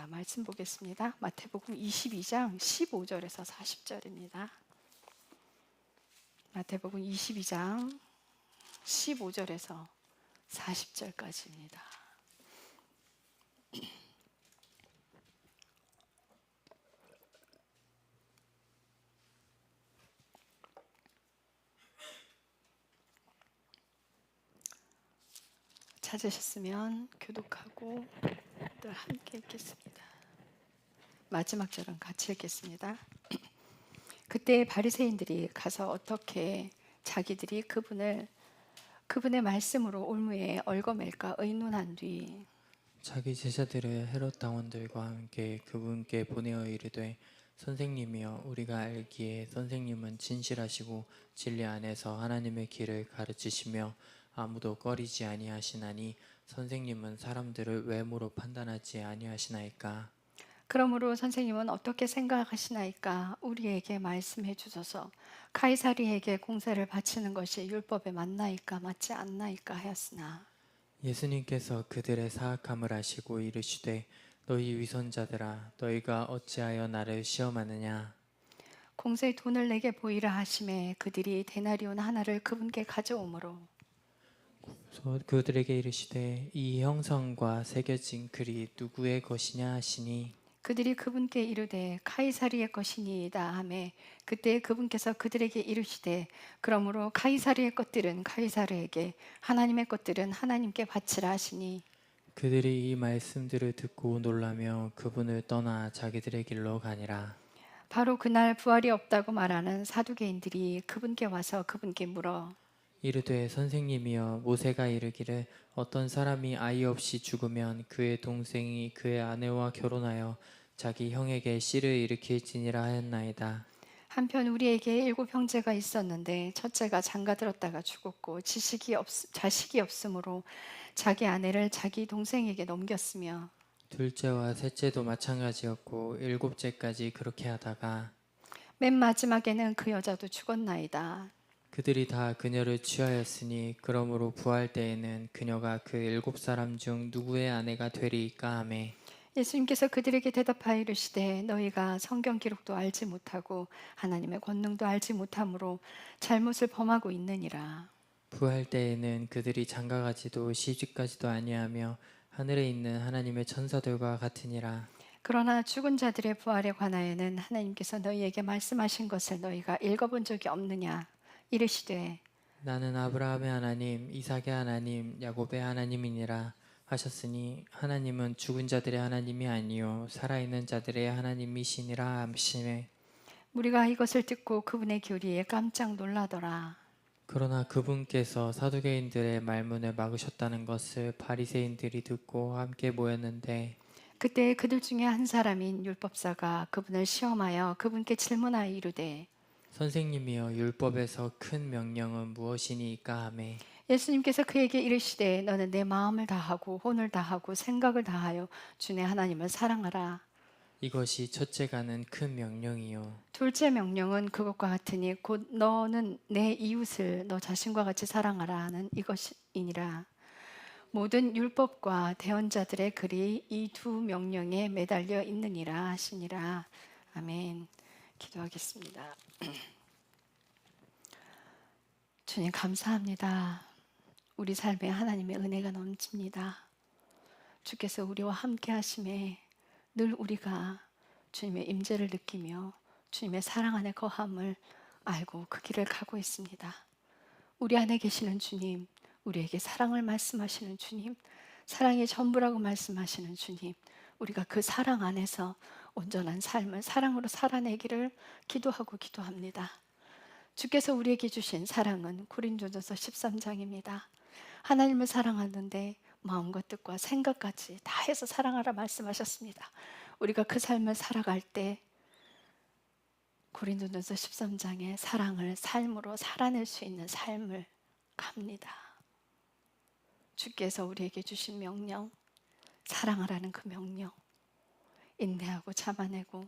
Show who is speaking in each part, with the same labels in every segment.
Speaker 1: 말씀 보겠습니다. 마태복음 22장 15절에서 40절입니다. 마태복음 22장 15절에서 40절까지입니다. 찾으셨으면 교독하고 늘 함께 읽겠습니다. 마지막 절은 같이 읽겠습니다. 그때 바리새인들이 가서 어떻게 자기들이 그분의 말씀으로 올무에 얽어맬까 의논한 뒤
Speaker 2: 자기 제자들을 헤롯 당원들과 함께 그분께 보내어 이르되 선생님이여 우리가 알기에 선생님은 진실하시고 진리 안에서 하나님의 길을 가르치시며 아무도 꺼리지 아니하시나니 선생님은 사람들을 외모로 판단하지 아니하시나이까.
Speaker 1: 그러므로 선생님은 어떻게 생각하시나이까 우리에게 말씀해 주소서. 카이사리에게 공세를 바치는 것이 율법에 맞나이까 맞지 않나이까 하였으나
Speaker 2: 예수님께서 그들의 사악함을 아시고 이르시되 너희 위선자들아 너희가 어찌하여 나를 시험하느냐.
Speaker 1: 공세의 돈을 내게 보이라 하심에 그들이 데나리온 하나를 그분께 가져오므로
Speaker 2: 그들에게 이르시되 이 형상과 새겨진 글이 누구의 것이냐 하시니
Speaker 1: 그들이 그분께 이르되 카이사리의 것이니이다 하매 그때 그분께서 그들에게 이르시되 그러므로 카이사리의 것들은 카이사르에게 하나님의 것들은 하나님께 바치라 하시니
Speaker 2: 그들이 이 말씀들을 듣고 놀라며 그분을 떠나 자기들의 길로 가니라.
Speaker 1: 바로 그날 부활이 없다고 말하는 사두개인들이 그분께 와서 그분께 물어
Speaker 2: 이르되 선생님이여 모세가 이르기를 어떤 사람이 아이 없이 죽으면 그의 동생이 그의 아내와 결혼하여 자기 형에게 씨를 일으킬지니라 하였나이다.
Speaker 1: 한편 우리에게 7 형제가 있었는데 첫째가 장가들었다가 죽었고 자식이 없으므로 자기 아내를 자기 동생에게 넘겼으며
Speaker 2: 둘째와 셋째도 마찬가지였고 일곱째까지 그렇게 하다가
Speaker 1: 맨 마지막에는 그 여자도 죽었나이다.
Speaker 2: 그들이 다 그녀를 취하였으니 그러므로 부활 때에는 그녀가 그 7사람 중 누구의 아내가 되리이까 하매
Speaker 1: 예수님께서 그들에게 대답하여 이르시되 너희가 성경 기록도 알지 못하고 하나님의 권능도 알지 못함으로 잘못을 범하고 있느니라.
Speaker 2: 부활 때에는 그들이 장가가지도 시집가지도 아니하며 하늘에 있는 하나님의 천사들과 같으니라.
Speaker 1: 그러나 죽은 자들의 부활에 관하여는 하나님께서 너희에게 말씀하신 것을 너희가 읽어본 적이 없느냐. 이르시되
Speaker 2: 나는 아브라함의 하나님, 이삭의 하나님, 야곱의 하나님이니라 하셨으니 하나님은 죽은 자들의 하나님이 아니요 살아있는 자들의 하나님이시니라 하시매
Speaker 1: 우리가 이것을 듣고 그분의 교리에 깜짝 놀라더라.
Speaker 2: 그러나 그분께서 사두개인들의 말문을 막으셨다는 것을 바리새인들이 듣고 함께 모였는데
Speaker 1: 그때 그들 중에 한 사람인 율법사가 그분을 시험하여 그분께 질문하여 이르되
Speaker 2: 선생님이여 율법에서 큰 명령은 무엇이니까 하매
Speaker 1: 예수님께서 그에게 이르시되 너는 내 마음을 다하고 혼을 다하고 생각을 다하여 주내 하나님을 사랑하라.
Speaker 2: 이것이 첫째가는 큰 명령이요
Speaker 1: 둘째 명령은 그것과 같으니 곧 너는 내 이웃을 너 자신과 같이 사랑하라 하는 이것이니라. 모든 율법과 대언자들의 글이 이 두 명령에 매달려 있느니라 하시니라. 아멘. 기도하겠습니다. 주님 감사합니다. 우리 삶에 하나님의 은혜가 넘칩니다. 주께서 우리와 함께 하심에 늘 우리가 주님의 임재를 느끼며 주님의 사랑 안에 거함을 알고 그 길을 가고 있습니다. 우리 안에 계시는 주님, 우리에게 사랑을 말씀하시는 주님, 사랑이 전부라고 말씀하시는 주님, 우리가 그 사랑 안에서 온전한 삶을 사랑으로 살아내기를 기도합니다. 주께서 우리에게 주신 사랑은 고린도전서 13장입니다. 하나님을 사랑하는데 마음과 뜻과 생각까지 다 해서 사랑하라 말씀하셨습니다. 우리가 그 삶을 살아갈 때 고린도전서 13장의 사랑을 삶으로 살아낼 수 있는 삶을 갑니다. 주께서 우리에게 주신 명령, 사랑하라는 그 명령, 인내하고 참아내고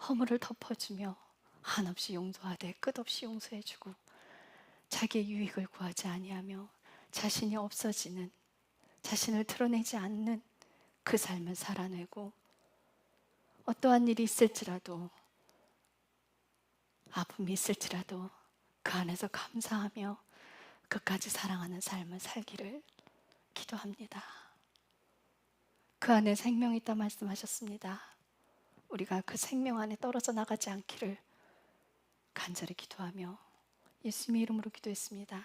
Speaker 1: 허물을 덮어주며 한없이 용서하되 끝없이 용서해주고 자기의 유익을 구하지 아니하며 자신이 없어지는, 자신을 드러내지 않는 그 삶을 살아내고 어떠한 일이 있을지라도, 아픔이 있을지라도 그 안에서 감사하며 끝까지 사랑하는 삶을 살기를 기도합니다. 그 안에 생명이 있다 말씀하셨습니다. 우리가 그 생명 안에 떨어져 나가지 않기를 간절히 기도하며 예수님의 이름으로 기도했습니다.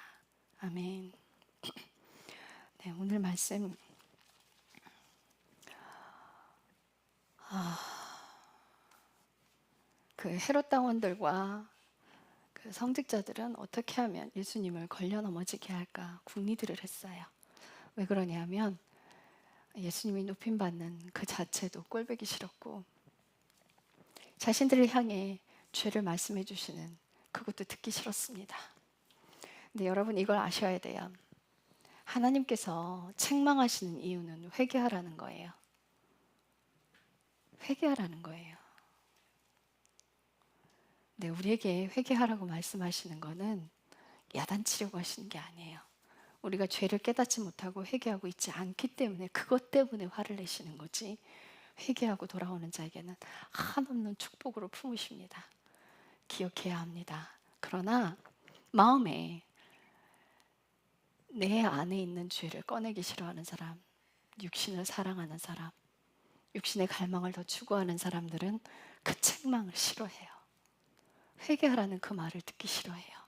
Speaker 1: 아멘. 네, 오늘 말씀 그 헤롯 당원들과 그 성직자들은 어떻게 하면 예수님을 걸려 넘어지게 할까 궁리들을 했어요. 왜 그러냐면 예수님이 높임받는 그 자체도 꼴보기 싫었고, 자신들을 향해 죄를 말씀해 주시는 그것도 듣기 싫었습니다. 근데 여러분, 이걸 아셔야 돼요. 하나님께서 책망하시는 이유는 회개하라는 거예요. 회개하라는 거예요. 네, 우리에게 회개하라고 말씀하시는 거는 야단치려고 하시는 게 아니에요. 우리가 죄를 깨닫지 못하고 회개하고 있지 않기 때문에, 그것 때문에 화를 내시는 거지, 회개하고 돌아오는 자에게는 한없는 축복으로 품으십니다. 기억해야 합니다. 그러나 마음에 내 안에 있는 죄를 꺼내기 싫어하는 사람, 육신을 사랑하는 사람, 육신의 갈망을 더 추구하는 사람들은 그 책망을 싫어해요. 회개하라는 그 말을 듣기 싫어해요.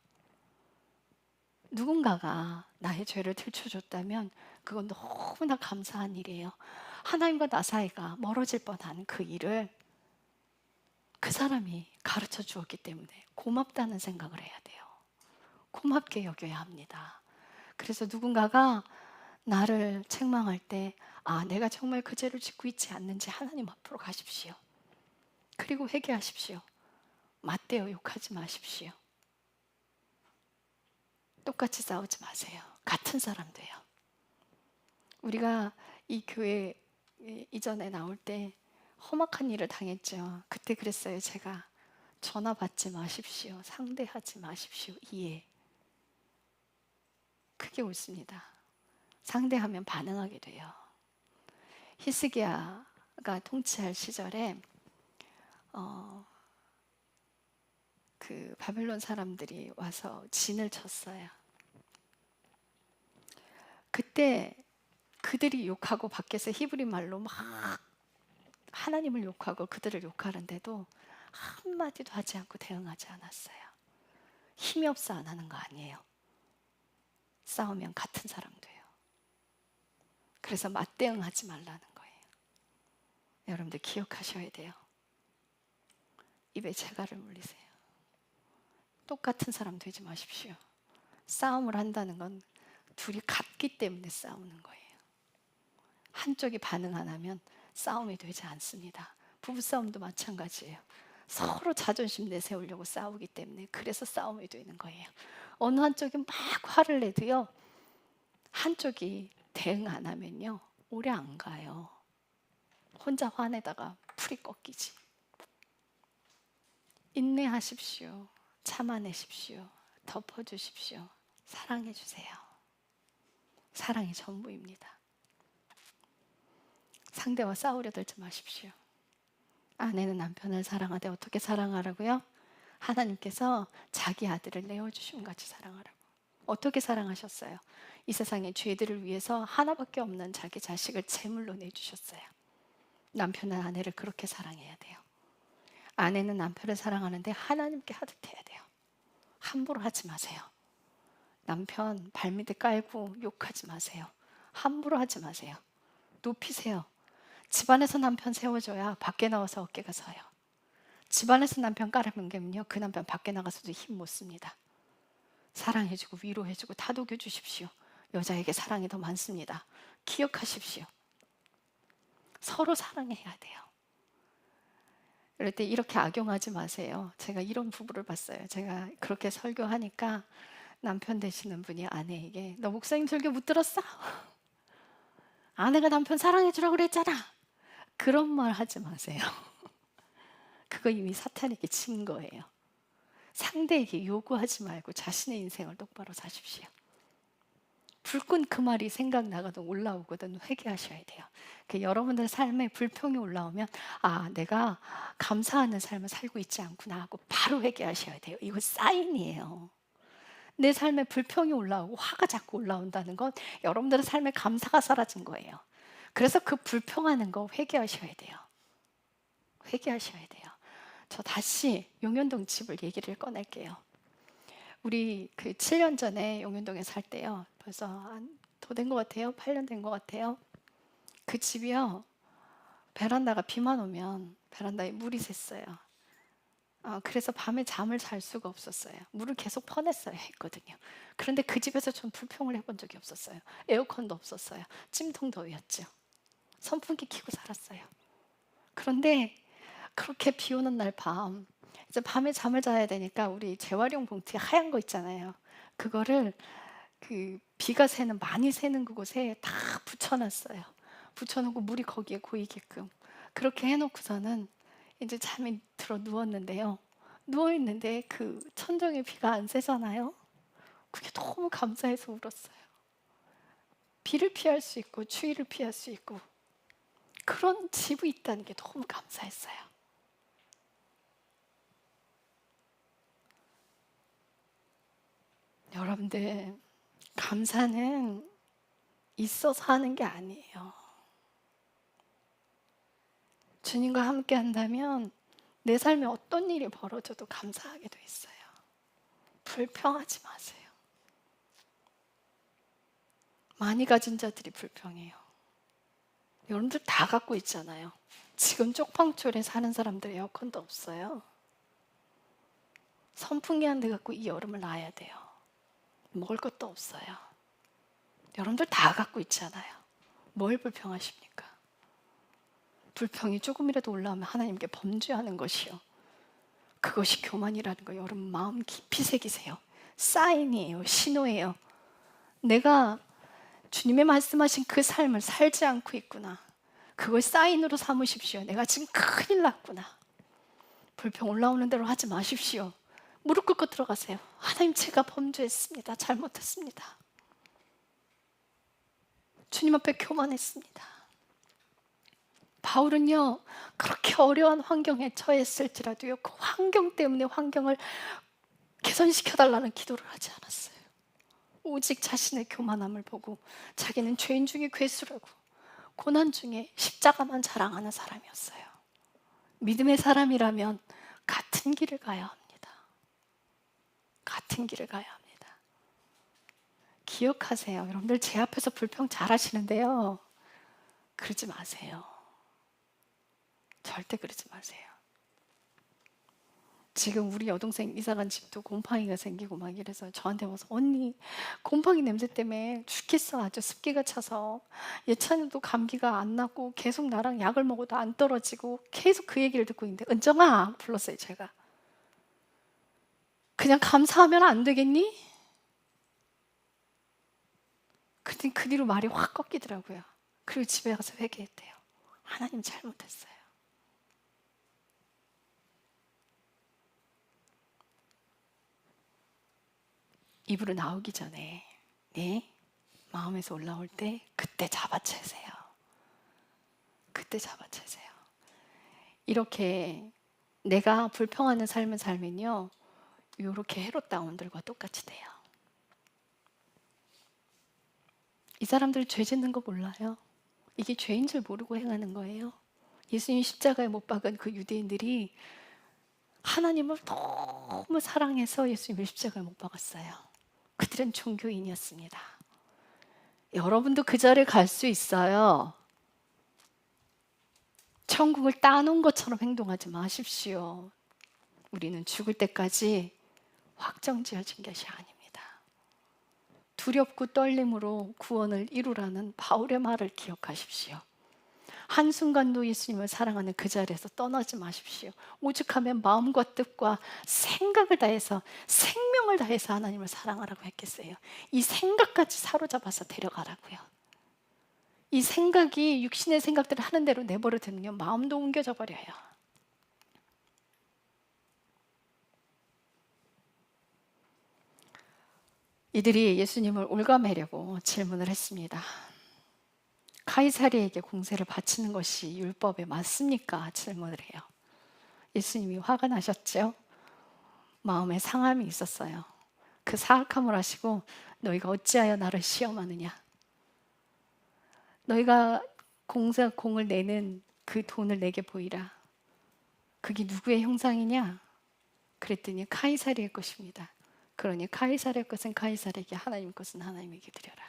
Speaker 1: 누군가가 나의 죄를 들춰줬다면 그건 너무나 감사한 일이에요. 하나님과 나 사이가 멀어질 뻔한 그 일을 그 사람이 가르쳐 주었기 때문에 고맙다는 생각을 해야 돼요. 고맙게 여겨야 합니다. 그래서 누군가가 나를 책망할 때, 아, 내가 정말 그 죄를 짓고 있지 않는지 하나님 앞으로 가십시오. 그리고 회개하십시오. 맞대어 욕하지 마십시오. 똑같이 싸우지 마세요. 같은 사람 돼요. 우리가 이 교회 이전에 나올 때 험악한 일을 당했죠. 그때 그랬어요. 제가 전화 받지 마십시오. 상대하지 마십시오. 이해. 크게 옳습니다. 상대하면 반응하게 돼요. 히스기야가 통치할 시절에 그 바벨론 사람들이 와서 진을 쳤어요. 그때 그들이 욕하고 밖에서 히브리 말로 막 하나님을 욕하고 그들을 욕하는데도 한마디도 하지 않고 대응하지 않았어요. 힘이 없어 안 하는 거 아니에요. 싸우면 같은 사람 돼요. 그래서 맞대응하지 말라는 거예요. 여러분들 기억하셔야 돼요. 입에 재갈을 물리세요. 똑같은 사람 되지 마십시오. 싸움을 한다는 건 둘이 같기 때문에 싸우는 거예요. 한쪽이 반응 안 하면 싸움이 되지 않습니다. 부부싸움도 마찬가지예요. 서로 자존심 내세우려고 싸우기 때문에, 그래서 싸움이 되는 거예요. 어느 한쪽이 막 화를 내도요, 한쪽이 대응 안 하면요 오래 안 가요. 혼자 화내다가 풀이 꺾이지. 인내하십시오. 참아내십시오. 덮어주십시오. 사랑해주세요. 사랑이 전부입니다. 상대와 싸우려 들지 마십시오. 아내는 남편을 사랑하되 어떻게 사랑하라고요? 하나님께서 자기 아들을 내어주심 같이 사랑하라고. 어떻게 사랑하셨어요? 이 세상의 죄들을 위해서 하나밖에 없는 자기 자식을 제물로 내주셨어요. 남편은 아내를 그렇게 사랑해야 돼요. 아내는 남편을 사랑하는데 하나님께 하듯 해야 돼요. 함부로 하지 마세요. 남편 발밑에 깔고 욕하지 마세요. 함부로 하지 마세요. 높이세요. 집안에서 남편 세워줘야 밖에 나와서 어깨가 서요. 집안에서 남편 깔아뭉개면요, 그 남편 밖에 나가서도 힘 못 씁니다. 사랑해주고 위로해주고 다독여 주십시오. 여자에게 사랑이 더 많습니다. 기억하십시오. 서로 사랑해야 돼요. 이럴 때 이렇게 악용하지 마세요. 제가 이런 부부를 봤어요. 제가 그렇게 설교하니까 남편 되시는 분이 아내에게, 너 목사님 설교 못 들었어? 아내가 남편 사랑해주라고 그랬잖아. 그런 말 하지 마세요. 그거 이미 사탄에게 진 거예요. 상대에게 요구하지 말고 자신의 인생을 똑바로 사십시오. 불끈 그 말이 생각나거든, 올라오거든. 회개하셔야 돼요. 여러분들 삶에 불평이 올라오면 내가 감사하는 삶을 살고 있지 않구나 하고 바로 회개하셔야 돼요. 이거 사인이에요. 내 삶에 불평이 올라오고 화가 자꾸 올라온다는 건 여러분들의 삶에 감사가 사라진 거예요. 그래서 그 불평하는 거 회개하셔야 돼요. 회개하셔야 돼요. 저 다시 용현동 집을 얘기를 꺼낼게요. 우리 7년 전에 용현동에 살 때요. 벌써 더 된 것 같아요. 8년 된 것 같아요. 그 집이요. 베란다가 비만 오면 베란다에 물이 샜어요. 그래서 밤에 잠을 잘 수가 없었어요. 물을 계속 퍼냈어야 했거든요. 그런데 그 집에서 전 불평을 해본 적이 없었어요. 에어컨도 없었어요. 찜통더위였죠. 선풍기 켜고 살았어요. 그런데 그렇게 비 오는 날 밤, 이제 밤에 잠을 자야 되니까 우리 재활용 봉투에 하얀 거 있잖아요. 그거를 비가 새는, 많이 새는 그곳에 다 붙여놨어요. 붙여놓고 물이 거기에 고이게끔. 그렇게 해놓고서는 이제 잠이 들어 누웠는데요. 누워있는데 천정에 비가 안 새잖아요. 그게 너무 감사해서 울었어요. 비를 피할 수 있고 추위를 피할 수 있고 그런 집이 있다는 게 너무 감사했어요. 여러분들, 감사는 있어서 하는 게 아니에요. 주님과 함께 한다면 내 삶에 어떤 일이 벌어져도 감사하게 돼 있어요. 불평하지 마세요. 많이 가진 자들이 불평해요. 여러분들 다 갖고 있잖아요. 지금 쪽방촌에 사는 사람들 에어컨도 없어요. 선풍기 한 대 갖고 이 여름을 나야 돼요. 먹을 것도 없어요. 여러분들 다 갖고 있잖아요. 뭘 불평하십니까? 불평이 조금이라도 올라오면 하나님께 범죄하는 것이요. 그것이 교만이라는 거 여러분 마음 깊이 새기세요. 사인이에요. 신호예요. 내가 주님의 말씀하신 그 삶을 살지 않고 있구나. 그걸 사인으로 삼으십시오. 내가 지금 큰일 났구나. 불평 올라오는 대로 하지 마십시오. 무릎 꿇고 들어가세요. 하나님, 제가 범죄했습니다. 잘못했습니다. 주님 앞에 교만했습니다. 바울은요, 그렇게 어려운 환경에 처했을지라도요, 그 환경 때문에 환경을 개선시켜달라는 기도를 하지 않았어요. 오직 자신의 교만함을 보고 자기는 죄인 중에 괴수라고 고난 중에 십자가만 자랑하는 사람이었어요. 믿음의 사람이라면 같은 길을 가야 합니다. 같은 길을 가야 합니다. 기억하세요. 여러분들 제 앞에서 불평 잘 하시는데요. 그러지 마세요. 절대 그러지 마세요. 지금 우리 여동생 이사간 집도 곰팡이가 생기고 막 이래서 저한테 와서 언니 곰팡이 냄새 때문에 죽겠어. 아주 습기가 차서 예찬이도 감기가 안 낫고 계속 나랑 약을 먹어도 안 떨어지고 계속 그 얘기를 듣고 있는데 은정아 불렀어요. 제가 그냥 감사하면 안 되겠니? 근데 그 뒤로 말이 확 꺾이더라고요. 그리고 집에 가서 회개했대요. 하나님 잘못했어요. 입으로 나오기 전에 마음에서 올라올 때 그때 잡아채세요. 그때 잡아채세요. 이렇게 내가 불평하는 삶을 살면요, 이렇게 헤롯다운들과 똑같이 돼요. 이 사람들 죄 짓는 거 몰라요. 이게 죄인 줄 모르고 행하는 거예요. 예수님 십자가에 못 박은 그 유대인들이 하나님을 너무 사랑해서 예수님을 십자가에 못 박았어요. 그들은 종교인이었습니다. 여러분도 그 자리에 갈 수 있어요. 천국을 따놓은 것처럼 행동하지 마십시오. 우리는 죽을 때까지 확정지어진 것이 아닙니다. 두렵고 떨림으로 구원을 이루라는 바울의 말을 기억하십시오. 한순간도 예수님을 사랑하는 그 자리에서 떠나지 마십시오. 오죽하면 마음과 뜻과 생각을 다해서 생명을 다해서 하나님을 사랑하라고 했겠어요. 이 생각까지 사로잡아서 데려가라고요. 이 생각이 육신의 생각들을 하는 대로 내버려두면요, 마음도 옮겨져 버려요. 이들이 예수님을 올가매려고 질문을 했습니다. 카이사리에게 공세를 바치는 것이 율법에 맞습니까? 질문을 해요. 예수님이 화가 나셨죠? 마음에 상함이 있었어요. 그 사악함을 하시고 너희가 어찌하여 나를 시험하느냐? 너희가 공을 내는 그 돈을 내게 보이라. 그게 누구의 형상이냐? 그랬더니 카이사리의 것입니다. 그러니 카이사르의 것은 카이사르에게, 하나님 것은 하나님에게 드려라.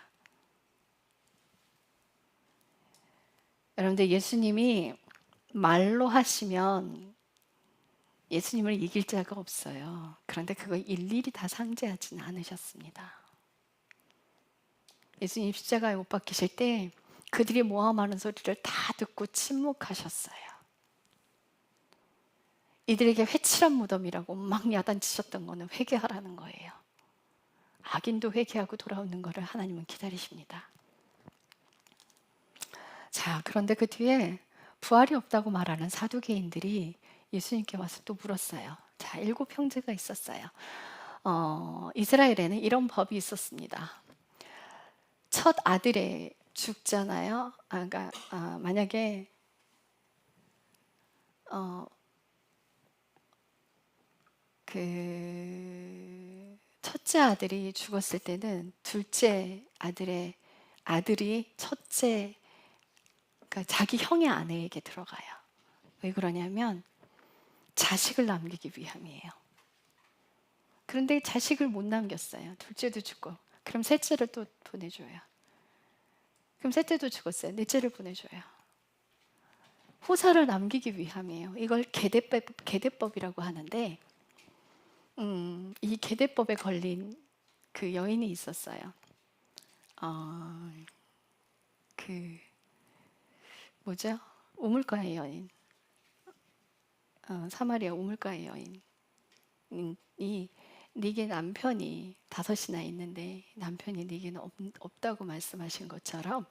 Speaker 1: 여러분들, 예수님이 말로 하시면 예수님을 이길 자가 없어요. 그런데 그걸 일일이 다 상제하지는 않으셨습니다. 예수님 십자가에 못 박히실 때 그들이 모함하는 소리를 다 듣고 침묵하셨어요. 이들에게 회칠한 무덤이라고 막 야단치셨던 거는 회개하라는 거예요. 악인도 회개하고 돌아오는 것을 하나님은 기다리십니다. 자, 그런데 그 뒤에 부활이 없다고 말하는 사두개인들이 예수님께 와서 또 물었어요. 자, 7 형제가 있었어요. 이스라엘에는 이런 법이 있었습니다. 첫 아들에 죽잖아요. 그러니까 만약에 그 첫째 아들이 죽었을 때는 둘째 아들이 첫째, 그러니까 자기 형의 아내에게 들어가요. 왜 그러냐면 자식을 남기기 위함이에요. 그런데 자식을 못 남겼어요. 둘째도 죽고. 그럼 셋째를 또 보내줘요. 그럼 셋째도 죽었어요. 넷째를 보내줘요. 후사를 남기기 위함이에요. 이걸 계대법이라고 하는데, 이 계대법에 걸린 그 여인이 있었어요. 그 뭐죠? 우물가의 여인. 사마리아 우물가의 여인이 네게 남편이 5이나 있는데 남편이 네게는 없다고 말씀하신 것처럼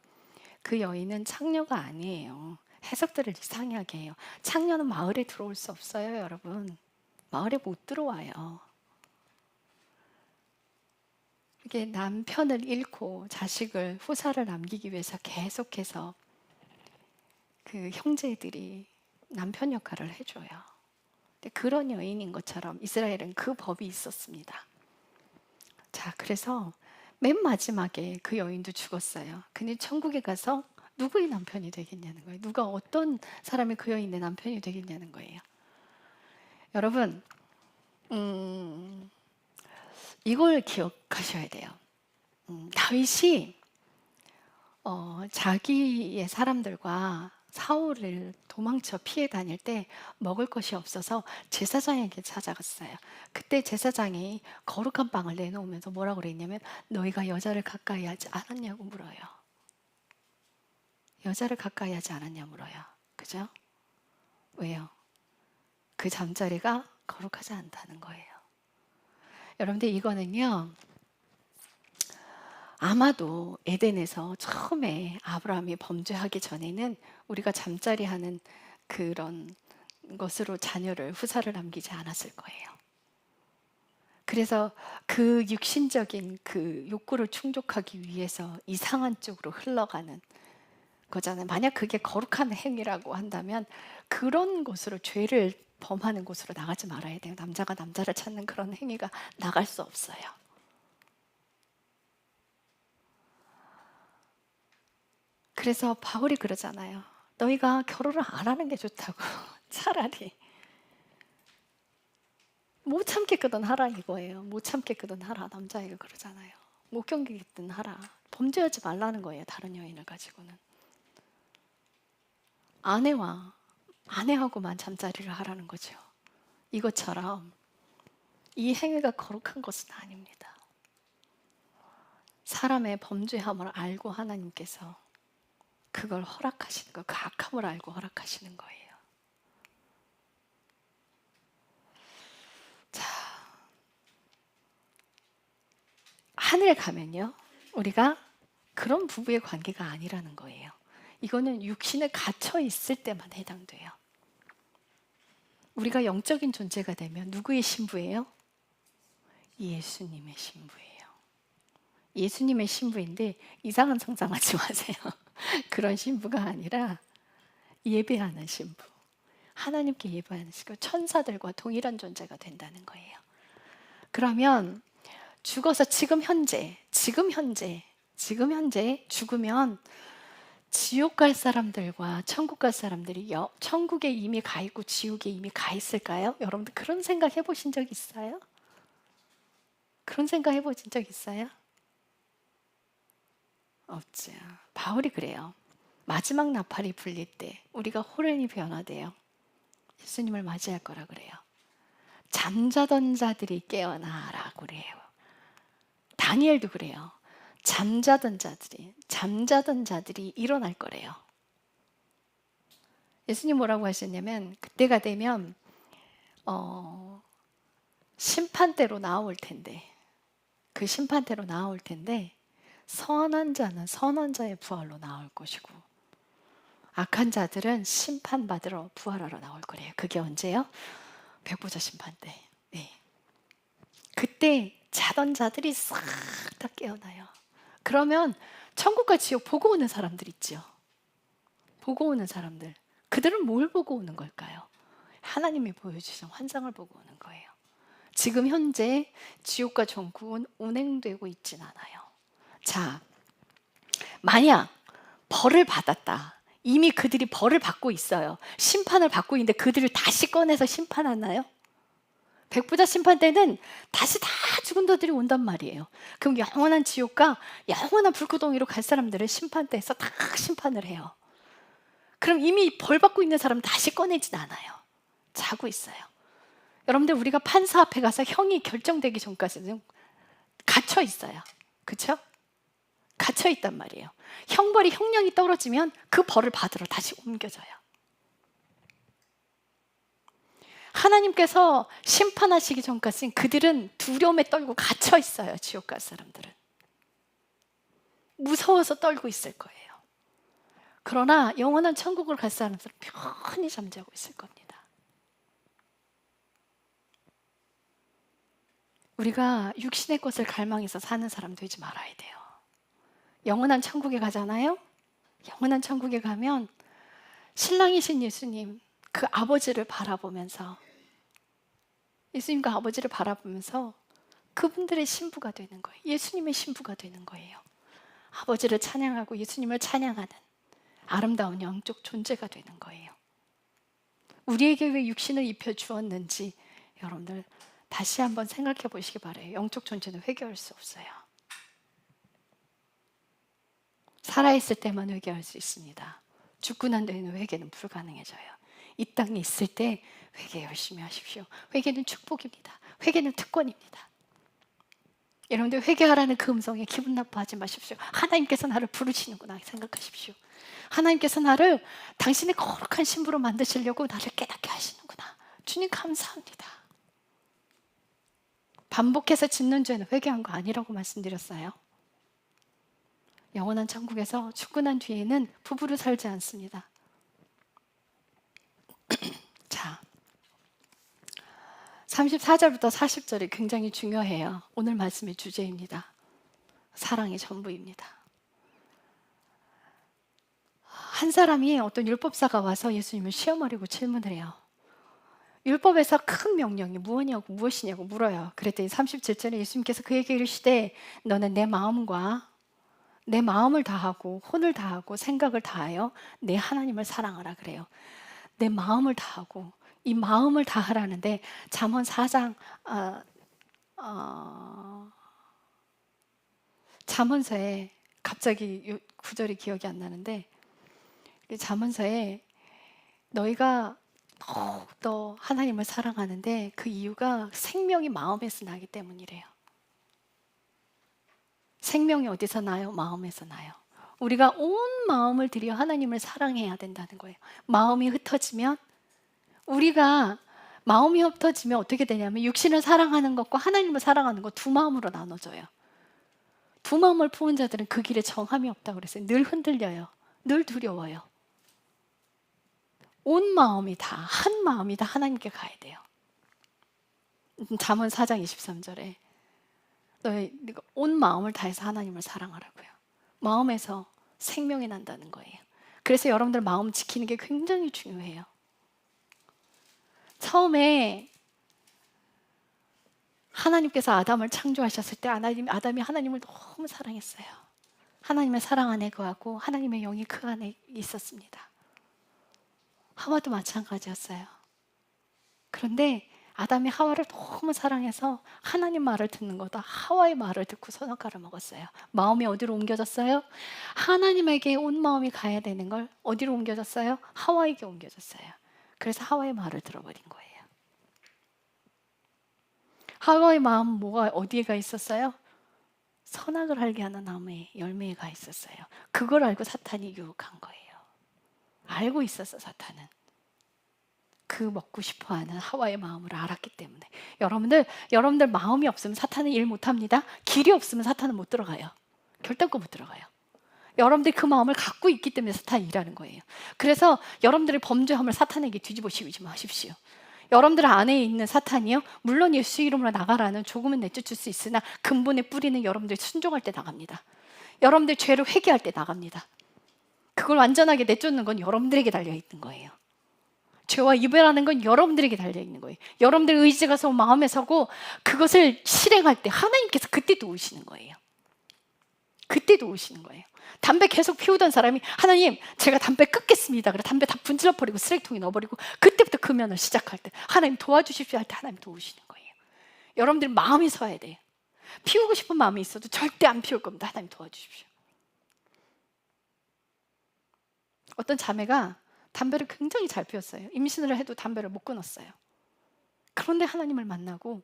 Speaker 1: 그 여인은 창녀가 아니에요. 해석들을 이상하게 해요. 창녀는 마을에 들어올 수 없어요, 여러분. 마을에 못 들어와요. 이게 남편을 잃고 자식을, 후사를 남기기 위해서 계속해서 그 형제들이 남편 역할을 해줘요. 근데 그런 여인인 것처럼 이스라엘은 그 법이 있었습니다. 자, 그래서 맨 마지막에 그 여인도 죽었어요. 근데 천국에 가서 누구의 남편이 되겠냐는 거예요. 누가 어떤 사람이 그 여인의 남편이 되겠냐는 거예요. 여러분, 이걸 기억하셔야 돼요. 다윗이 자기의 사람들과 사울을 도망쳐 피해 다닐 때 먹을 것이 없어서 제사장에게 찾아갔어요. 그때 제사장이 거룩한 빵을 내놓으면서 뭐라고 그랬냐면 너희가 여자를 가까이 하지 않았냐고 물어요. 여자를 가까이 하지 않았냐 물어요. 그죠? 왜요? 그 잠자리가 거룩하지 않다는 거예요. 여러분들, 이거는요, 아마도 에덴에서 처음에 아브라함이 범죄하기 전에는 우리가 잠자리하는 그런 것으로 자녀를, 후사를 남기지 않았을 거예요. 그래서 그 육신적인 그 욕구를 충족하기 위해서 이상한 쪽으로 흘러가는 거잖아요. 만약 그게 거룩한 행위라고 한다면 그런 곳으로, 죄를 범하는 곳으로 나가지 말아야 돼요. 남자가 남자를 찾는 그런 행위가 나갈 수 없어요. 그래서 바울이 그러잖아요. 너희가 결혼을 안 하는 게 좋다고. 차라리 못 참겠거든 하라 이거예요. 못 참겠거든 하라. 남자애가 그러잖아요. 못 견디겠든 하라. 범죄하지 말라는 거예요. 다른 여인을 가지고는. 아내하고만 잠자리를 하라는 거죠. 이것처럼 이 행위가 거룩한 것은 아닙니다. 사람의 범죄함을 알고 하나님께서 그걸 허락하시는 거예요. 그 악함을 알고 허락하시는 거예요. 자, 하늘 가면요, 우리가 그런 부부의 관계가 아니라는 거예요. 이거는 육신에 갇혀 있을 때만 해당돼요. 우리가 영적인 존재가 되면 누구의 신부예요? 예수님의 신부예요. 예수님의 신부인데 이상한 상상하지 마세요. 그런 신부가 아니라 예배하는 신부. 하나님께 예배하는 신부. 천사들과 동일한 존재가 된다는 거예요. 그러면 죽어서 지금 현재 죽으면 지옥 갈 사람들과 천국 갈 사람들이 천국에 이미 가 있고 지옥에 이미 가 있을까요? 여러분들 그런 생각 해보신 적 있어요? 그런 생각 해보신 적 있어요? 없죠. 바울이 그래요. 마지막 나팔이 불릴 때 우리가 호련히 변화돼요. 예수님을 맞이할 거라 그래요. 잠자던 자들이 깨어나라고 그래요. 다니엘도 그래요. 잠자던 자들이 일어날 거래요. 예수님 뭐라고 하셨냐면 그때가 되면 심판대로 나올 텐데 그 심판대로 나올 텐데 선한 자는 선한 자의 부활로 나올 것이고 악한 자들은 심판받으러 부활하러 나올 거래요. 그게 언제요? 백보자 심판 때. 네. 그때 자던 자들이 싹 다 깨어나요. 그러면 천국과 지옥 보고 오는 사람들 있죠. 보고 오는 사람들. 그들은 뭘 보고 오는 걸까요? 하나님이 보여주신 환상을 보고 오는 거예요. 지금 현재 지옥과 천국은 운행되고 있진 않아요. 자, 만약 벌을 받았다. 이미 그들이 벌을 받고 있어요. 심판을 받고 있는데 그들을 다시 꺼내서 심판하나요? 백부자 심판 때는 다시 다 죽은 자들이 온단 말이에요. 그럼 영원한 지옥과 영원한 불구덩이로 갈 사람들을 심판 때에서 다 심판을 해요. 그럼 이미 벌 받고 있는 사람은 다시 꺼내진 않아요. 자고 있어요. 여러분들 우리가 판사 앞에 가서 형이 결정되기 전까지는 갇혀 있어요. 그렇죠? 갇혀 있단 말이에요. 형량이 떨어지면 그 벌을 받으러 다시 옮겨져요. 하나님께서 심판하시기 전까지는 그들은 두려움에 떨고 갇혀 있어요. 지옥 갈 사람들은 무서워서 떨고 있을 거예요. 그러나 영원한 천국을 갈 사람들은 편히 잠자고 있을 겁니다. 우리가 육신의 것을 갈망해서 사는 사람 되지 말아야 돼요. 영원한 천국에 가잖아요. 영원한 천국에 가면 신랑이신 예수님 그 아버지를 바라보면서 예수님과 아버지를 바라보면서 그분들의 신부가 되는 거예요. 예수님의 신부가 되는 거예요. 아버지를 찬양하고 예수님을 찬양하는 아름다운 영적 존재가 되는 거예요. 우리에게 왜 육신을 입혀 주었는지 여러분들 다시 한번 생각해 보시기 바라요. 영적 존재는 회개할 수 없어요. 살아있을 때만 회개할 수 있습니다. 죽고 난 뒤에는 회개는 불가능해져요. 이 땅에 있을 때 회개 열심히 하십시오. 회개는 축복입니다. 회개는 특권입니다. 여러분들 회개하라는 그 음성에 기분 나빠하지 마십시오. 하나님께서 나를 부르시는구나 생각하십시오. 하나님께서 나를 당신의 거룩한 신부로 만드시려고 나를 깨닫게 하시는구나. 주님 감사합니다. 반복해서 짓는 죄는 회개한 거 아니라고 말씀드렸어요. 영원한 천국에서 죽고 난 뒤에는 부부로 살지 않습니다. 자, 34절부터 40절이 굉장히 중요해요. 오늘 말씀의 주제입니다. 사랑이 전부입니다. 한 사람이 어떤 율법사가 와서 예수님을 시험하려고 질문을 해요. 율법에서 큰 명령이 무엇이냐고 물어요. 그랬더니 37절에 예수님께서 그에게 이르시되 너는 내 마음을 다하고 혼을 다하고 생각을 다하여 내 하나님을 사랑하라 그래요. 내 마음을 다하고 이 마음을 다하라는데 잠언 4장 잠언서에 갑자기 구절이 기억이 안 나는데 잠언서에 너희가 더욱더 하나님을 사랑하는데 그 이유가 생명이 마음에서 나기 때문이래요. 생명이 어디서 나요? 마음에서 나요. 우리가 온 마음을 들여 하나님을 사랑해야 된다는 거예요. 마음이 흩어지면 어떻게 되냐면 육신을 사랑하는 것과 하나님을 사랑하는 것 두 마음으로 나눠져요. 두 마음을 품은 자들은 그 길에 정함이 없다고 그랬어요. 늘 흔들려요. 늘 두려워요. 온 마음이 다, 한 마음이 다 하나님께 가야 돼요. 잠언 4장 23절에 네가 온 마음을 다해서 하나님을 사랑하라고요. 마음에서 생명이 난다는 거예요. 그래서 여러분들 마음 지키는 게 굉장히 중요해요. 처음에 하나님께서 아담을 창조하셨을 때 아담이 하나님을 너무 사랑했어요. 하나님의 사랑 안에 거하고 하나님의 영이 그 안에 있었습니다. 하와도 마찬가지였어요. 그런데 아담이 하와를 너무 사랑해서 하나님 말을 듣는 거다 하와의 말을 듣고 선악과를 먹었어요. 마음이 어디로 옮겨졌어요? 하나님에게 온 마음이 가야 되는 걸 어디로 옮겨졌어요? 하와에게 옮겨졌어요. 그래서 하와의 말을 들어버린 거예요. 하와의 마음 뭐가 어디에가 있었어요? 선악을 알게 하는 나무의 열매에 가 있었어요. 그걸 알고 사탄이 유혹한 거예요. 알고 있었어 사탄은. 그 먹고 싶어하는 하와의 마음을 알았기 때문에. 여러분들 마음이 없으면 사탄은 일 못합니다. 길이 없으면 사탄은 못 들어가요. 결단코 못 들어가요. 여러분들이 그 마음을 갖고 있기 때문에 사탄이 일하는 거예요. 그래서 여러분들의 범죄함을 사탄에게 뒤집어 씌우지 마십시오. 여러분들 안에 있는 사탄이요, 물론 예수 이름으로 나가라는 조금은 내쫓을 수 있으나 근본의 뿌리는 여러분들이 순종할 때 나갑니다. 여러분들 죄를 회개할 때 나갑니다. 그걸 완전하게 내쫓는 건 여러분들에게 달려있는 거예요. 죄와 이별하는 건 여러분들에게 달려있는 거예요. 여러분들 의지가 서 마음에 서고 그것을 실행할 때 하나님께서 그때도 오시는 거예요. 그때도 오시는 거예요. 담배 계속 피우던 사람이 하나님 제가 담배 끊겠습니다. 그래 담배 다 분질러 버리고 쓰레기통에 넣어버리고 그때부터 금연을 시작할 때 하나님 도와주십시오 할 때 하나님 도우시는 거예요. 여러분들 마음이 서야 돼요. 피우고 싶은 마음이 있어도 절대 안 피울 겁니다. 하나님 도와주십시오. 어떤 자매가 담배를 굉장히 잘 피웠어요. 임신을 해도 담배를 못 끊었어요. 그런데 하나님을 만나고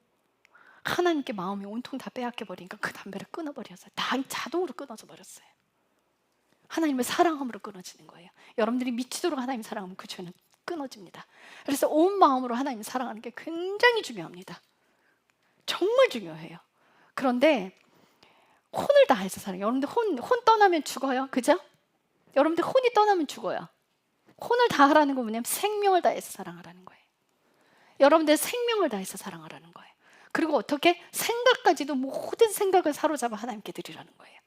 Speaker 1: 하나님께 마음이 온통 다 빼앗겨 버리니까 그 담배를 끊어버렸어요. 다 자동으로 끊어져 버렸어요. 하나님을 사랑함으로 끊어지는 거예요. 여러분들이 미치도록 하나님 사랑하면 그 죄는 끊어집니다. 그래서 온 마음으로 하나님을 사랑하는 게 굉장히 중요합니다. 정말 중요해요. 그런데 혼을 다해서 사랑해요. 여러분들 혼 떠나면 죽어요. 그죠? 여러분들 혼이 떠나면 죽어요. 혼을 다하라는 건 뭐냐면 생명을 다해서 사랑하라는 거예요. 여러분들 생명을 다해서 사랑하라는 거예요. 그리고 어떻게? 생각까지도 모든 생각을 사로잡아 하나님께 드리라는 거예요.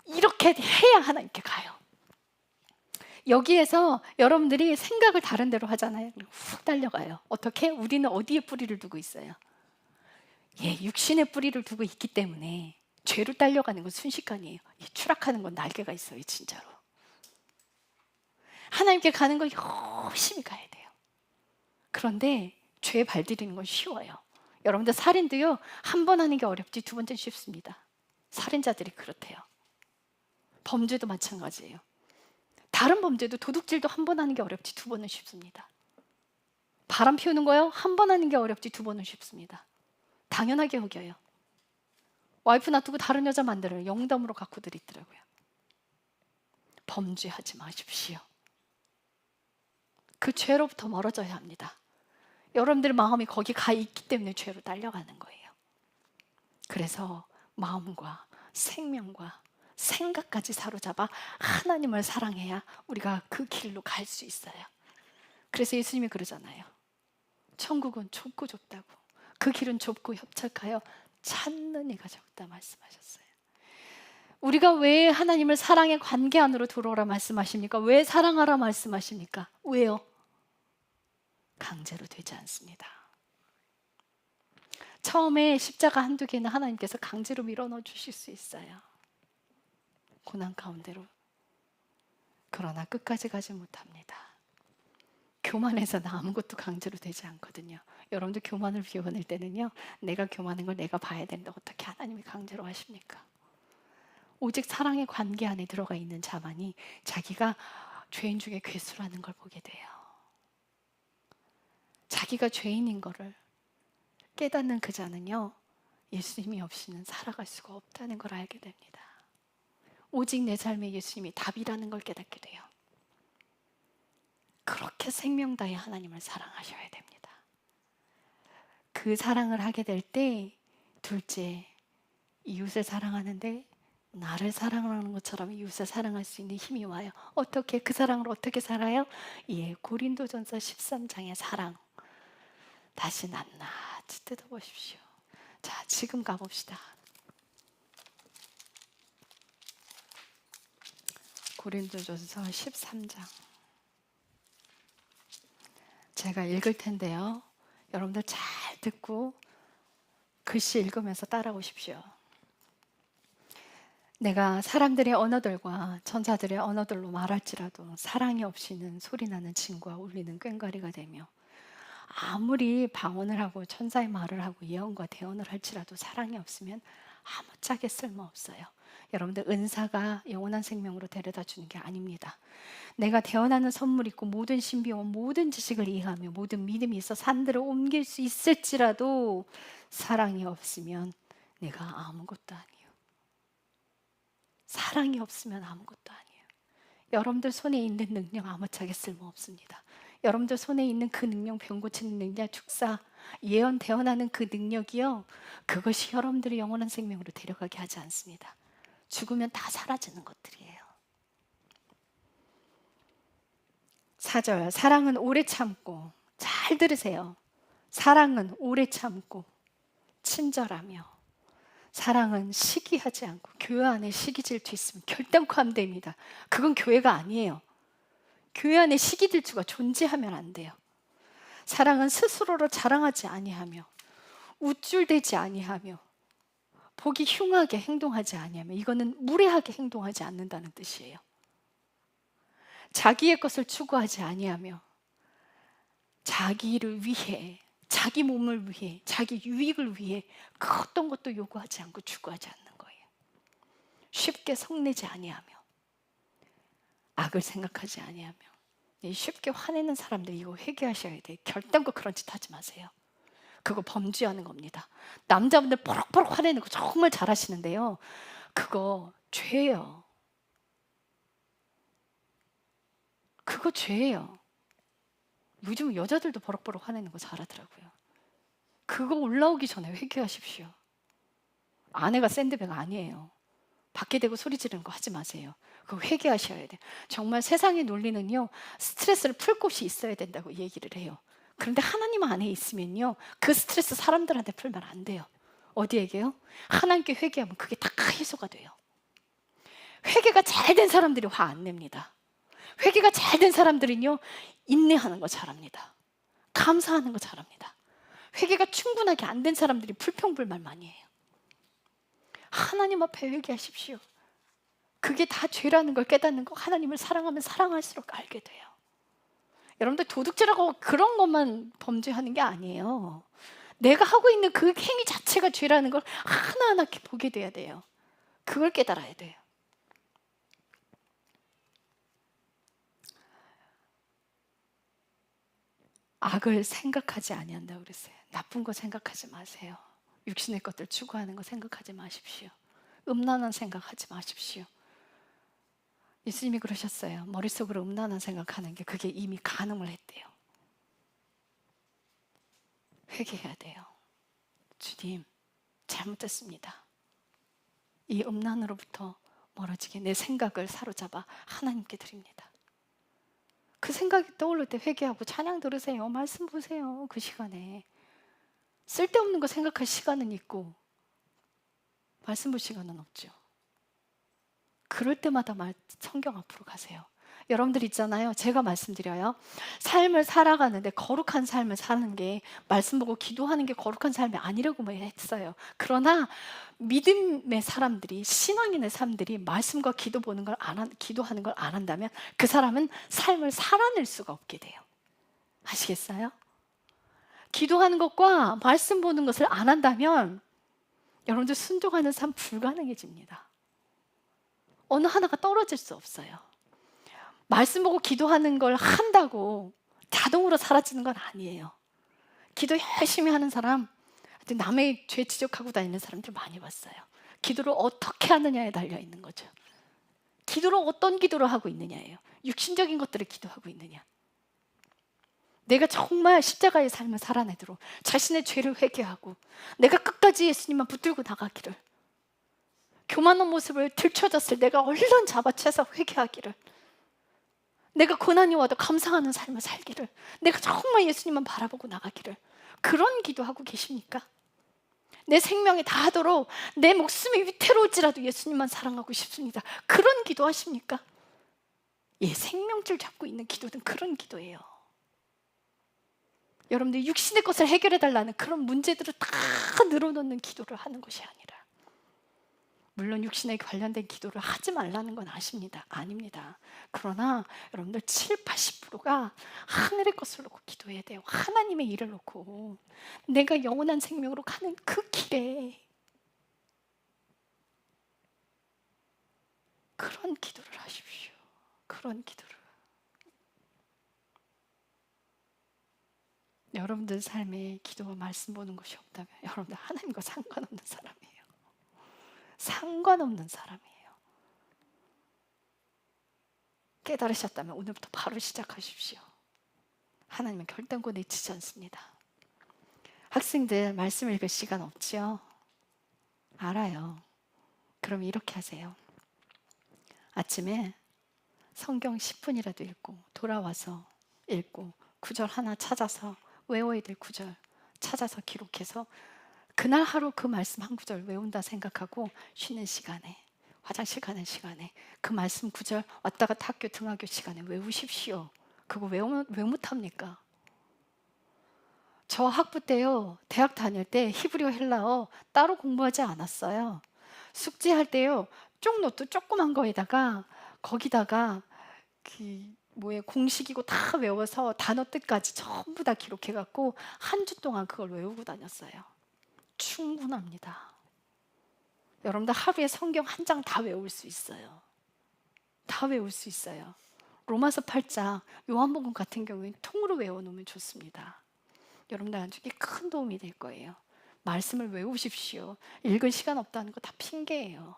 Speaker 1: 이렇게 해야 하나님께 가요. 여기에서 여러분들이 생각을 다른 데로 하잖아요. 훅 달려가요. 어떻게? 우리는 어디에 뿌리를 두고 있어요? 육신의 뿌리를 두고 있기 때문에 죄로 딸려가는 건 순식간이에요. 추락하는 건 날개가 있어요. 진짜로. 하나님께 가는 건 열심히 가야 돼요. 그런데 죄에 발디디는 건 쉬워요. 여러분들 살인도요, 한 번 하는 게 어렵지 두 번째는 쉽습니다. 살인자들이 그렇대요. 범죄도 마찬가지예요. 다른 범죄도 도둑질도 한 번 하는 게 어렵지 두 번은 쉽습니다. 바람 피우는 거요, 한 번 하는 게 어렵지 두 번은 쉽습니다. 당연하게 여겨요. 와이프 놔두고 다른 여자 만들어요. 영담으로 갖고들 있더라고요. 범죄하지 마십시오. 그 죄로부터 멀어져야 합니다. 여러분들 마음이 거기 가 있기 때문에 죄로 딸려가는 거예요. 그래서 마음과 생명과 생각까지 사로잡아 하나님을 사랑해야 우리가 그 길로 갈 수 있어요. 그래서 예수님이 그러잖아요. 천국은 좁고 좁다고. 그 길은 좁고 협착하여 찾는 이가 적다 말씀하셨어요. 우리가 왜 하나님을 사랑의 관계 안으로 들어오라 말씀하십니까? 왜 사랑하라 말씀하십니까? 왜요? 강제로 되지 않습니다. 처음에 십자가 한두 개는 하나님께서 강제로 밀어넣어 주실 수 있어요. 고난 가운데로. 그러나 끝까지 가지 못합니다. 교만해서는 아무것도 강제로 되지 않거든요. 여러분들 교만을 비워낼 때는요, 내가 교만한 걸 내가 봐야 되는데 어떻게 하나님이 강제로 하십니까? 오직 사랑의 관계 안에 들어가 있는 자만이 자기가 죄인 중에 괴수라는 걸 보게 돼요. 자기가 죄인인 거를 깨닫는 그 자는요, 예수님이 없이는 살아갈 수가 없다는 걸 알게 됩니다. 오직 내 삶에 예수님이 답이라는 걸 깨닫게 돼요. 그렇게 생명 다해 하나님을 사랑하셔야 됩니다. 그 사랑을 하게 될 때 둘째, 이웃을 사랑하는데 나를 사랑하는 것처럼 이웃을 사랑할 수 있는 힘이 와요. 어떻게? 그 사랑을 어떻게 살아요? 고린도전서 13장의 사랑. 다시 낱낱이 뜯어보십시오. 자, 지금 가봅시다. 고린도전서 13장. 제가 읽을 텐데요. 여러분들 잘 듣고 글씨 읽으면서 따라오십시오. 내가 사람들의 언어들과 천사들의 언어들로 말할지라도 사랑이 없이는 소리나는 징과 울리는 꽹과리가 되며, 아무리 방언을 하고 천사의 말을 하고 예언과 대언을 할지라도 사랑이 없으면 아무짝에 쓸모없어요. 여러분들, 은사가 영원한 생명으로 데려다 주는 게 아닙니다. 내가 대언하는 선물이 있고 모든 신비와 모든 지식을 이해하며 모든 믿음이 있어 산들을 옮길 수 있을지라도 사랑이 없으면 내가 아무것도 아니에요. 사랑이 없으면 아무것도 아니에요. 여러분들 손에 있는 능력 아무짝에 쓸모없습니다. 여러분들 손에 있는 그 능력, 병 고치는 능력, 축사, 예언, 대언하는 그 능력이요, 그것이 여러분들을 영원한 생명으로 데려가게 하지 않습니다. 죽으면 다 사라지는 것들이에요. 4절, 사랑은 오래 참고, 잘 들으세요. 사랑은 오래 참고 친절하며, 사랑은 시기하지 않고, 교회 안에 시기 질투 있으면 결단코 안 됩니다. 그건 교회가 아니에요. 교회 안에 시기 질투가 존재하면 안 돼요. 사랑은 스스로로 자랑하지 아니하며 우쭐대지 아니하며 보기 흉하게 행동하지 아니하며, 이거는 무례하게 행동하지 않는다는 뜻이에요. 자기의 것을 추구하지 아니하며 자기를 위해, 자기 몸을 위해, 자기 유익을 위해 그 어떤 것도 요구하지 않고 추구하지 않는 거예요. 쉽게 성내지 아니하며 악을 생각하지 아니하며. 쉽게 화내는 사람들 이거 회개하셔야 돼요. 결단코 그런 짓 하지 마세요. 그거 범죄하는 겁니다. 남자분들 뽀록뽀록 화내는 거 정말 잘하시는데요, 그거 죄예요. 그거 죄예요. 요즘 여자들도 버럭버럭 화내는 거 잘하더라고요. 그거 올라오기 전에 회개하십시오. 아내가 샌드백 아니에요. 밖에 대고 소리 지르는 거 하지 마세요. 그거 회개하셔야 돼요. 정말 세상의 논리는요, 스트레스를 풀 곳이 있어야 된다고 얘기를 해요. 그런데 하나님 안에 있으면요, 그 스트레스 사람들한테 풀면 안 돼요. 어디에게요? 하나님께 회개하면 그게 다 해소가 돼요. 회개가 잘 된 사람들이 화 안 냅니다. 회개가 잘 된 사람들은요, 인내하는 거 잘합니다. 감사하는 거 잘합니다. 회개가 충분하게 안 된 사람들이 불평불만 많이 해요. 하나님 앞에 회개하십시오. 그게 다 죄라는 걸 깨닫는 거, 하나님을 사랑하면 사랑할수록 알게 돼요. 여러분들, 도둑질하고 그런 것만 범죄하는 게 아니에요. 내가 하고 있는 그 행위 자체가 죄라는 걸 하나하나 보게 돼야 돼요. 그걸 깨달아야 돼요. 악을 생각하지 아니한다고 그랬어요. 나쁜 거 생각하지 마세요. 육신의 것들 추구하는 거 생각하지 마십시오. 음란한 생각하지 마십시오. 예수님이 그러셨어요. 머릿속으로 음란한 생각하는 게 그게 이미 간음을 했대요. 회개해야 돼요. 주님, 잘못됐습니다. 이 음란으로부터 멀어지게 내 생각을 사로잡아 하나님께 드립니다. 그 생각이 떠오를 때 회개하고 찬양 들으세요. 말씀 보세요. 그 시간에 쓸데없는 거 생각할 시간은 있고 말씀 볼 시간은 없죠. 그럴 때마다 성경 앞으로 가세요. 여러분들 있잖아요, 제가 말씀드려요, 삶을 살아가는데 거룩한 삶을 사는 게, 말씀 보고 기도하는 게 거룩한 삶이 아니라고 했어요. 그러나 믿음의 사람들이, 신앙인의 사람들이 말씀과 기도하는 걸 안 한다면 그 사람은 삶을 살아낼 수가 없게 돼요. 아시겠어요? 기도하는 것과 말씀 보는 것을 안 한다면 여러분들 순종하는 삶 불가능해집니다. 어느 하나가 떨어질 수 없어요. 말씀 보고 기도하는 걸 한다고 자동으로 사라지는 건 아니에요. 기도 열심히 하는 사람, 남의 죄 지적하고 다니는 사람들 많이 봤어요. 기도를 어떻게 하느냐에 달려 있는 거죠. 기도를 어떤 기도를 하고 있느냐예요. 육신적인 것들을 기도하고 있느냐, 내가 정말 십자가의 삶을 살아내도록 자신의 죄를 회개하고 내가 끝까지 예수님만 붙들고 나가기를, 교만한 모습을 들춰졌을 내가 얼른 잡아채서 회개하기를, 내가 고난이 와도 감사하는 삶을 살기를, 내가 정말 예수님만 바라보고 나가기를, 그런 기도하고 계십니까? 내 생명이 다하도록 내 목숨이 위태로울지라도 예수님만 사랑하고 싶습니다. 그런 기도 하십니까? 예, 생명줄 잡고 있는 기도는 그런 기도예요. 여러분들 육신의 것을 해결해 달라는 그런 문제들을 다 늘어놓는 기도를 하는 것이 아니라, 물론 육신에 관련된 기도를 하지 말라는 건 아십니다. 아닙니다. 그러나 여러분들 7, 80%가 하늘의 것을 놓고 기도해야 돼요. 하나님의 일을 놓고 내가 영원한 생명으로 가는 그 길에 그런 기도를 하십시오. 그런 기도를. 여러분들 삶에 기도와 말씀 보는 것이 없다면 여러분들 하나님과 상관없는 사람이에요. 상관없는 사람이에요. 깨달으셨다면 오늘부터 바로 시작하십시오. 하나님은 결단코 내치지 않습니다. 학생들 말씀 읽을 시간 없지요? 알아요. 그럼 이렇게 하세요. 아침에 성경 10분이라도 읽고 돌아와서 읽고 구절 하나 찾아서 외워야 될 구절 찾아서 기록해서 그날 하루 그 말씀 한 구절 외운다 생각하고 쉬는 시간에, 화장실 가는 시간에 그 말씀 구절 왔다 갔다 학교 등하교 시간에 외우십시오. 그거 외우면 왜 못합니까? 저 학부 때요, 대학 다닐 때 히브리어 헬라어 따로 공부하지 않았어요. 숙제할 때요, 쪽노트 조그만 거에다가 거기다가 공식이고 다 외워서 단어 뜻까지 전부 다 기록해갖고 한 주 동안 그걸 외우고 다녔어요. 충분합니다. 여러분들 하루에 성경 한 장 다 외울 수 있어요. 다 외울 수 있어요. 로마서 8장, 요한복음 같은 경우에는 통으로 외워놓으면 좋습니다. 여러분들 나중에 큰 도움이 될 거예요. 말씀을 외우십시오. 읽을 시간 없다는 거 다 핑계예요.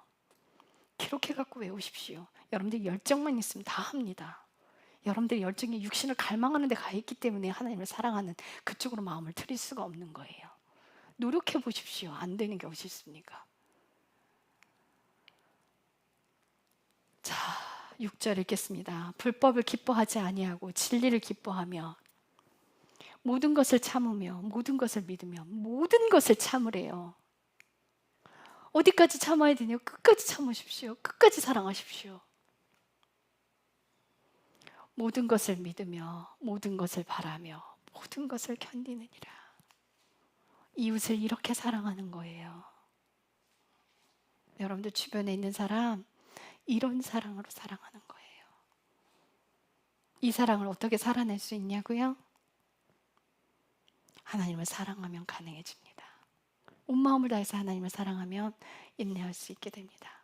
Speaker 1: 기록해갖고 외우십시오. 여러분들 열정만 있으면 다 합니다. 여러분들의 열정이 육신을 갈망하는 데 가 있기 때문에 하나님을 사랑하는 그쪽으로 마음을 틀릴 수가 없는 거예요. 노력해 보십시오. 안 되는 게 어디 있습니까? 자, 6절 읽겠습니다. 불법을 기뻐하지 아니하고 진리를 기뻐하며 모든 것을 참으며 모든 것을 믿으며 모든 것을 참으래요. 어디까지 참아야 되냐요? 끝까지 참으십시오. 끝까지 사랑하십시오. 모든 것을 믿으며 모든 것을 바라며 모든 것을 견디느니라. 이웃을 이렇게 사랑하는 거예요. 여러분들 주변에 있는 사람 이런 사랑으로 사랑하는 거예요. 이 사랑을 어떻게 살아낼 수 있냐고요? 하나님을 사랑하면 가능해집니다. 온 마음을 다해서 하나님을 사랑하면 인내할 수 있게 됩니다.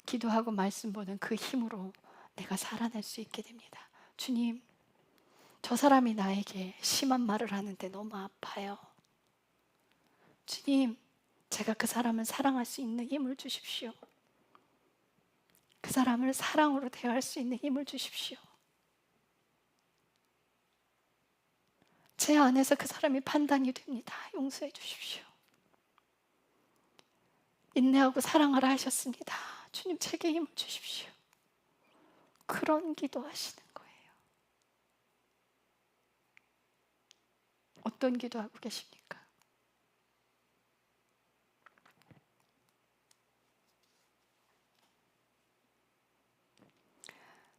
Speaker 1: 기도하고 말씀 보는 그 힘으로 내가 살아낼 수 있게 됩니다. 주님, 저 사람이 나에게 심한 말을 하는데 너무 아파요. 주님, 제가 그 사람을 사랑할 수 있는 힘을 주십시오. 그 사람을 사랑으로 대할 수 있는 힘을 주십시오. 제 안에서 그 사람이 판단이 됩니다. 용서해 주십시오. 인내하고 사랑하라 하셨습니다. 주님, 제게 힘을 주십시오. 그런 기도하시는 거예요. 어떤 기도하고 계십니까?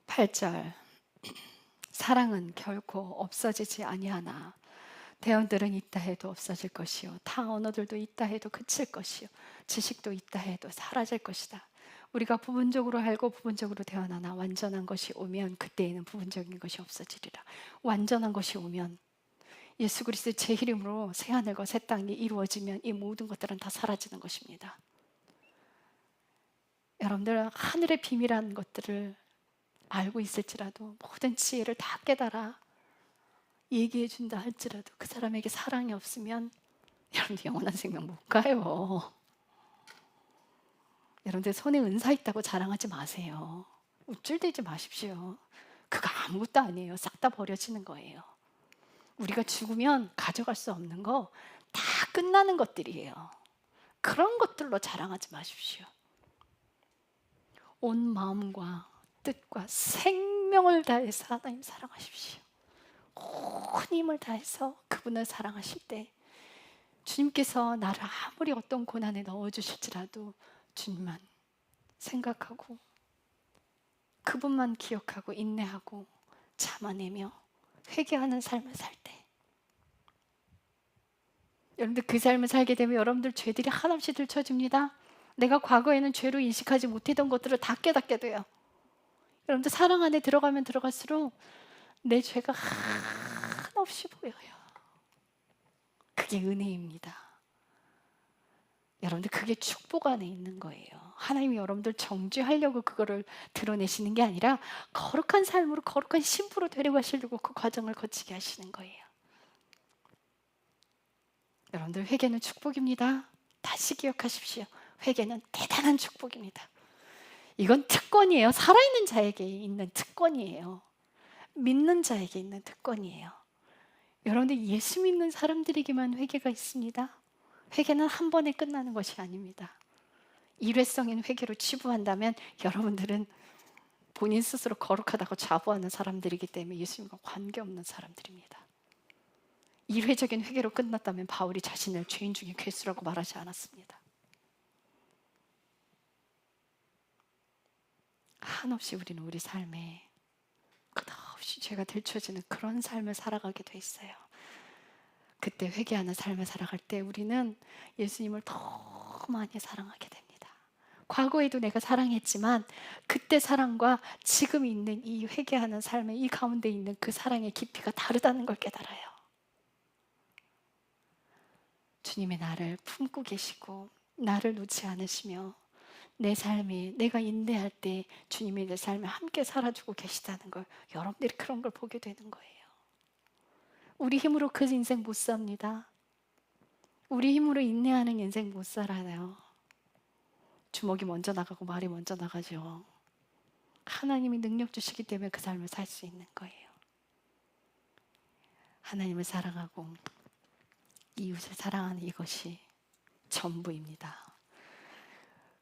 Speaker 1: 팔 절 사랑은 결코 없어지지 아니하나 대언들은 있다 해도 없어질 것이요 타 언어들도 있다 해도 그칠 것이요 지식도 있다 해도 사라질 것이다. 우리가 부분적으로 알고 부분적으로 대언하나 완전한 것이 오면 그때에는 부분적인 것이 없어지리라. 완전한 것이 오면 예수 그리스도의 제 이름으로 새하늘과 새 땅이 이루어지면 이 모든 것들은 다 사라지는 것입니다. 여러분들 하늘의 비밀한 것들을 알고 있을지라도 모든 지혜를 다 깨달아 얘기해 준다 할지라도 그 사람에게 사랑이 없으면 여러분들 영원한 생명 못 가요. 여러분들 손에 은사 있다고 자랑하지 마세요. 우쭐대지 마십시오. 그거 아무것도 아니에요. 싹 다 버려지는 거예요. 우리가 죽으면 가져갈 수 없는 거 다 끝나는 것들이에요. 그런 것들로 자랑하지 마십시오. 온 마음과 뜻과 생명을 다해서 하나님 사랑하십시오. 온 힘을 다해서 그분을 사랑하실 때 주님께서 나를 아무리 어떤 고난에 넣어주실지라도 주님만 생각하고 그분만 기억하고 인내하고 참아내며 회개하는 삶을 살 때, 여러분들 그 삶을 살게 되면 여러분들 죄들이 한없이 들춰집니다. 내가 과거에는 죄로 인식하지 못했던 것들을 다 깨닫게 돼요. 여러분들 사랑 안에 들어가면 들어갈수록 내 죄가 한없이 보여요. 그게 은혜입니다. 여러분들 그게 축복 안에 있는 거예요. 하나님이 여러분들 정죄하려고 그거를 드러내시는 게 아니라 거룩한 삶으로, 거룩한 신부로 데려가시려고 그 과정을 거치게 하시는 거예요. 여러분들 회개는 축복입니다. 다시 기억하십시오. 회개는 대단한 축복입니다. 이건 특권이에요. 살아있는 자에게 있는 특권이에요. 믿는 자에게 있는 특권이에요. 여러분들 예수 믿는 사람들에게만 회개가 있습니다. 회개는 한 번에 끝나는 것이 아닙니다. 일회성인 회개로 치부한다면 여러분들은 본인 스스로 거룩하다고 자부하는 사람들이기 때문에 예수님과 관계없는 사람들입니다. 일회적인 회개로 끝났다면 바울이 자신을 죄인 중에 괴수라고 말하지 않았습니다. 한없이 우리는 우리 삶에 끝없이 죄가 들춰지는 그런 삶을 살아가게 돼 있어요. 그때 회개하는 삶을 살아갈 때 우리는 예수님을 더 많이 사랑하게 됩니다. 과거에도 내가 사랑했지만 그때 사랑과 지금 있는 이 회개하는 삶의 이 가운데 있는 그 사랑의 깊이가 다르다는 걸 깨달아요. 주님의 나를 품고 계시고 나를 놓지 않으시며 내 삶에 내가 인내할 때 주님이 내 삶에 함께 살아주고 계시다는 걸 여러분들이 그런 걸 보게 되는 거예요. 우리 힘으로 그 인생 못 삽니다. 우리 힘으로 인내하는 인생 못 살아요. 주먹이 먼저 나가고 말이 먼저 나가죠. 하나님이 능력 주시기 때문에 그 삶을 살 수 있는 거예요. 하나님을 사랑하고 이웃을 사랑하는 이것이 전부입니다.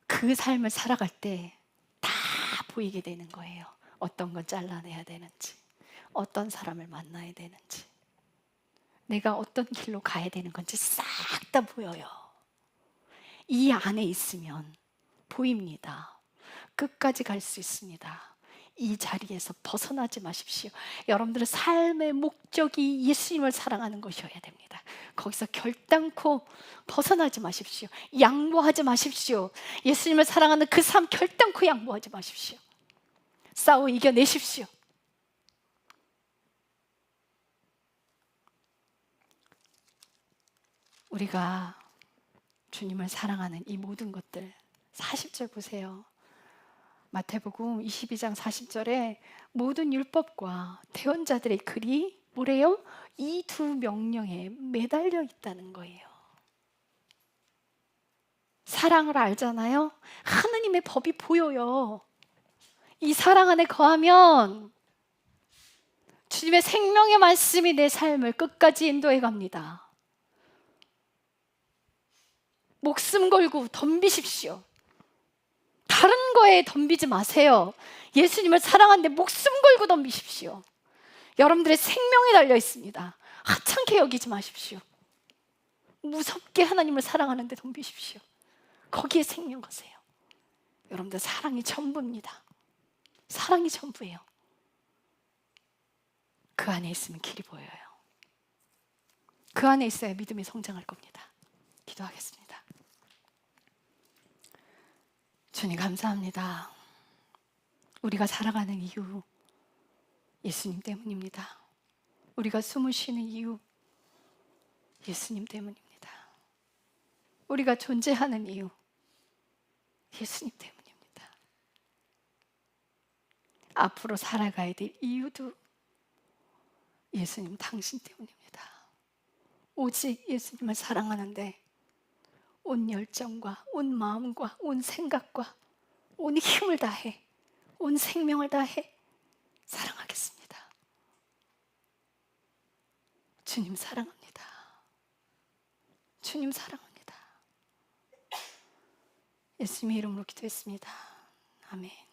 Speaker 1: 그 삶을 살아갈 때 다 보이게 되는 거예요. 어떤 건 잘라내야 되는지, 어떤 사람을 만나야 되는지, 내가 어떤 길로 가야 되는 건지 싹 다 보여요. 이 안에 있으면 보입니다. 끝까지 갈 수 있습니다. 이 자리에서 벗어나지 마십시오. 여러분들의 삶의 목적이 예수님을 사랑하는 것이어야 됩니다. 거기서 결단코 벗어나지 마십시오. 양보하지 마십시오. 예수님을 사랑하는 그 삶 결단코 양보하지 마십시오. 싸워 이겨내십시오. 우리가 주님을 사랑하는 이 모든 것들, 40절 보세요. 마태복음 22장 40절에 모든 율법과 대언자들의 글이 뭐래요? 이 두 명령에 매달려 있다는 거예요. 사랑을 알잖아요. 하나님의 법이 보여요. 이 사랑 안에 거하면 주님의 생명의 말씀이 내 삶을 끝까지 인도해 갑니다. 목숨 걸고 덤비십시오. 다른 거에 덤비지 마세요. 예수님을 사랑하는데 목숨 걸고 덤비십시오. 여러분들의 생명이 달려 있습니다. 하찮게 여기지 마십시오. 무섭게 하나님을 사랑하는데 덤비십시오. 거기에 생명 거세요. 여러분들 사랑이 전부입니다. 사랑이 전부예요. 그 안에 있으면 길이 보여요. 그 안에 있어야 믿음이 성장할 겁니다. 기도하겠습니다. 주님 감사합니다. 우리가 살아가는 이유 예수님 때문입니다. 우리가 숨을 쉬는 이유 예수님 때문입니다. 우리가 존재하는 이유 예수님 때문입니다. 앞으로 살아가야 될 이유도 예수님 당신 때문입니다. 오직 예수님을 사랑하는데 온 열정과 온 마음과 온 생각과 온 힘을 다해 온 생명을 다해 사랑하겠습니다. 주님 사랑합니다. 주님 사랑합니다. 예수님의 이름으로 기도했습니다. 아멘.